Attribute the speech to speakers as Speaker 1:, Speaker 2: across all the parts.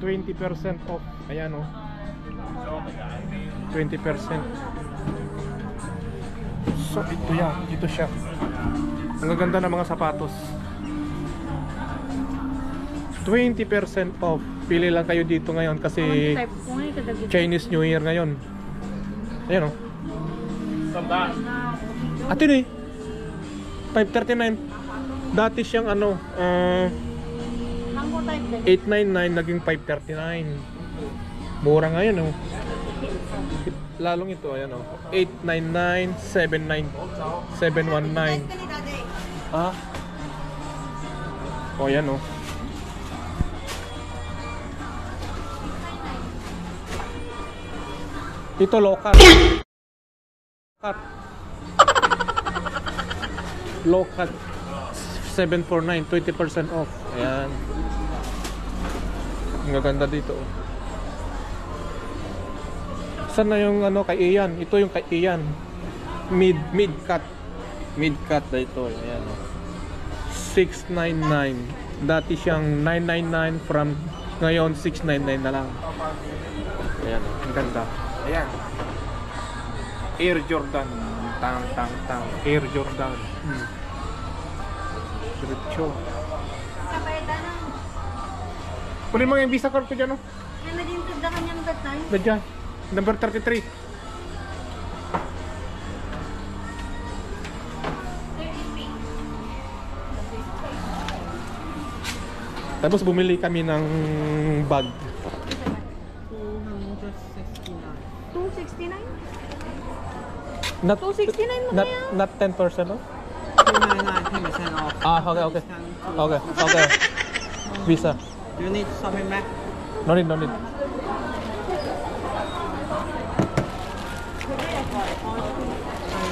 Speaker 1: 20% off. Ayan o. 20%. So ito yan. Ito siya. Ang ganda ng mga sapatos. 20% off. Pili lang kayo dito ngayon kasi Chinese New Year ngayon. Ayan o. Ito yun eh. 539. Dati siyang ano 899 naging 539. Mura ngayon oh. Lalong ito ayan oh. 899 79 719. Ah. Oh ayan oh. Ito local. Low cut 749, 20% off. Ayan. Ang gaganda dito. Saan na yung ano kay Ian? Ito yung kay Ian. Mid cut. Mid cut na ito. Ayan. 699. Dati siyang 999 from ngayon 699 na lang. Ayan. Ang ganda. Ayan. Air Jordan. Tang. Air Jordan. Diretso. Kunin mo yung visa card ko dyan, no?
Speaker 2: Yan na din tigda kanyang tatay.
Speaker 1: Dadyan. Number 33. Tapos bumili kami ng bag.
Speaker 2: 269?
Speaker 1: Not
Speaker 2: 269 mo kaya?
Speaker 1: Not 10% off?
Speaker 3: 299, 10% off.
Speaker 1: Ah, okay. Okay. Visa.
Speaker 3: Do you need something back?
Speaker 1: No need.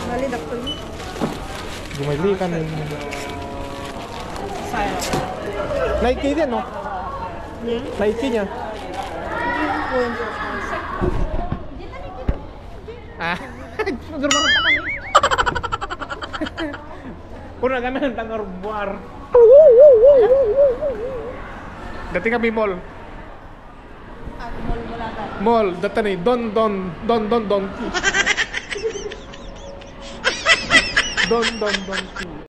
Speaker 2: Mali dakto yun.
Speaker 1: Bumili kami.
Speaker 3: Sign up.
Speaker 1: Nike din, no? Nike niya. Ah, sudur banget kami. Pura ka na tangar buar. Dati kami mall.
Speaker 2: Mall mo lang ka.
Speaker 1: Mall, dati ni Don. Don.